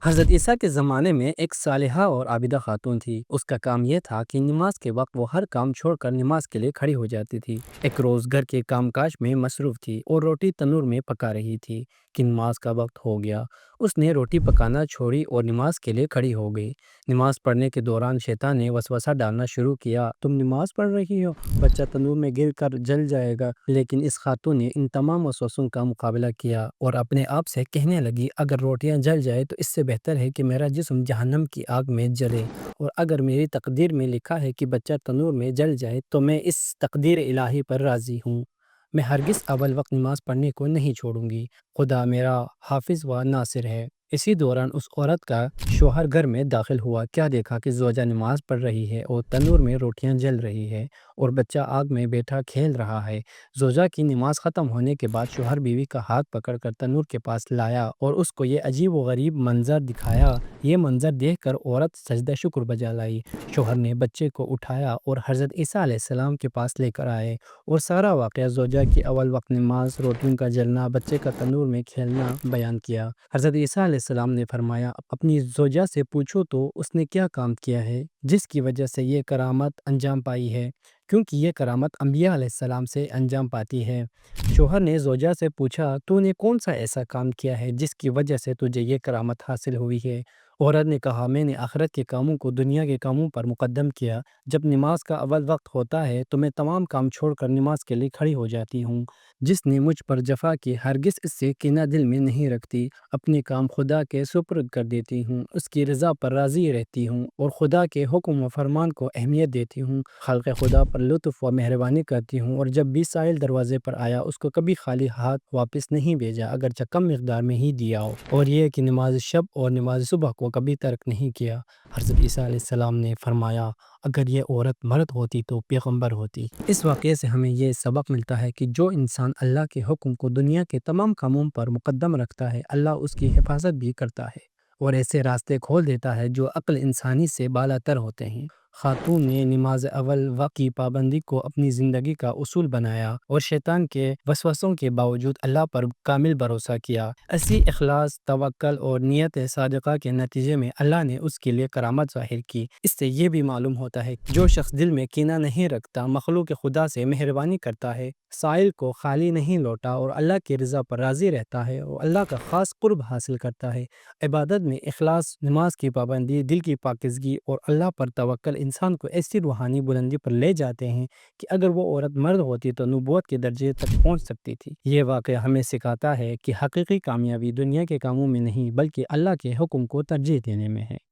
حضرت عیسیٰ کے زمانے میں ایک صالحہ اور عابدہ خاتون تھی۔ اس کا کام یہ تھا کہ نماز کے وقت وہ ہر کام چھوڑ کر نماز کے لیے کھڑی ہو جاتی تھی۔ ایک روز گھر کے کام کاج میں مصروف تھی اور روٹی تنور میں پکا رہی تھی کہ نماز کا وقت ہو گیا۔ اس نے روٹی پکانا چھوڑی اور نماز کے لیے کھڑی ہو گئی۔ نماز پڑھنے کے دوران شیطان نے وسوسہ ڈالنا شروع کیا، تم نماز پڑھ رہی ہو، بچہ تنور میں گر کر جل جائے گا۔ لیکن اس خاتون نے ان تمام وسوسوں کا مقابلہ کیا اور اپنے آپ سے کہنے لگی، اگر روٹیاں جل جائے تو اس سے بہتر ہے کہ میرا جسم جہنم کی آگ میں جلے، اور اگر میری تقدیر میں لکھا ہے کہ بچہ تنور میں جل جائے تو میں اس تقدیر الہی پر راضی ہوں۔ میں ہرگز اول وقت نماز پڑھنے کو نہیں چھوڑوں گی۔ خدا میرا حافظ و ناصر ہے۔ اسی دوران اس عورت کا شوہر گھر میں داخل ہوا۔ کیا دیکھا کہ زوجہ نماز پڑھ رہی ہے اور تنور میں روٹیاں جل رہی ہے اور بچہ آگ میں بیٹھا کھیل رہا ہے۔ زوجہ کی نماز ختم ہونے کے بعد شوہر بیوی کا ہاتھ پکڑ کر تنور کے پاس لایا اور اس کو یہ عجیب و غریب منظر دکھایا۔ یہ منظر دیکھ کر عورت سجدہ شکر بجا لائی۔ شوہر نے بچے کو اٹھایا اور حضرت عیسیٰ علیہ السلام کے پاس لے کر آئے اور سارا واقعہ زوجہ کی اول وقت نماز، روٹیوں کا جلنا، بچے کا تنور میں کھیلنا بیان کیا۔ حضرت عیسیٰ علیہ السلام نے فرمایا، اپنی زوجہ سے پوچھو تو اس نے کیا کام کیا ہے جس کی وجہ سے یہ کرامت انجام پائی ہے، کیونکہ یہ کرامت انبیاء علیہ السلام سے انجام پاتی ہے۔ شوہر نے زوجہ سے پوچھا، تو نے کون سا ایسا کام کیا ہے جس کی وجہ سے تجھے یہ کرامت حاصل ہوئی ہے؟ عورت نے کہا، میں نے آخرت کے کاموں کو دنیا کے کاموں پر مقدم کیا۔ جب نماز کا اول وقت ہوتا ہے تو میں تمام کام چھوڑ کر نماز کے لیے کھڑی ہو جاتی ہوں۔ جس نے مجھ پر جفا کی ہرگز اس سے کینہ دل میں نہیں رکھتی۔ اپنے کام خدا کے سپرد کر دیتی ہوں، اس کی رضا پر راضی رہتی ہوں اور خدا کے حکم و فرمان کو اہمیت دیتی ہوں۔ خلق خدا پر لطف و مہربانی کرتی ہوں اور جب بھی سائل دروازے پر آیا اس کو کبھی خالی ہاتھ واپس نہیں بھیجا، اگرچہ کم مقدار میں ہی دیا ہو، اور یہ کہ نماز شب اور نماز صبح کو کبھی ترک نہیں کیا۔ حضرت عیسیٰ علیہ السلام نے فرمایا، اگر یہ عورت مرد ہوتی تو پیغمبر ہوتی۔ اس واقعے سے ہمیں یہ سبق ملتا ہے کہ جو انسان اللہ کے حکم کو دنیا کے تمام کاموں پر مقدم رکھتا ہے، اللہ اس کی حفاظت بھی کرتا ہے اور ایسے راستے کھول دیتا ہے جو عقل انسانی سے بالاتر ہوتے ہیں۔ خاتون نے نماز اول وقت کی پابندی کو اپنی زندگی کا اصول بنایا اور شیطان کے وسوسوں کے باوجود اللہ پر کامل بھروسہ کیا۔ اسی اخلاص، توکل اور نیت صادقہ کے نتیجے میں اللہ نے اس کے لیے کرامت ظاہر کی۔ اس سے یہ بھی معلوم ہوتا ہے کہ جو شخص دل میں کینہ نہیں رکھتا، مخلوق خدا سے مہربانی کرتا ہے، سائل کو خالی نہیں لوٹا اور اللہ کی رضا پر راضی رہتا ہے اور اللہ کا خاص قرب حاصل کرتا ہے۔ عبادت میں اخلاص، نماز کی پابندی، دل کی پاکیزگی اور اللہ پر توکل انسان کو ایسی روحانی بلندی پر لے جاتے ہیں کہ اگر وہ عورت مرد ہوتی تو نبوت کے درجے تک پہنچ سکتی تھی۔ یہ واقعہ ہمیں سکھاتا ہے کہ حقیقی کامیابی دنیا کے کاموں میں نہیں بلکہ اللہ کے حکم کو ترجیح دینے میں ہے۔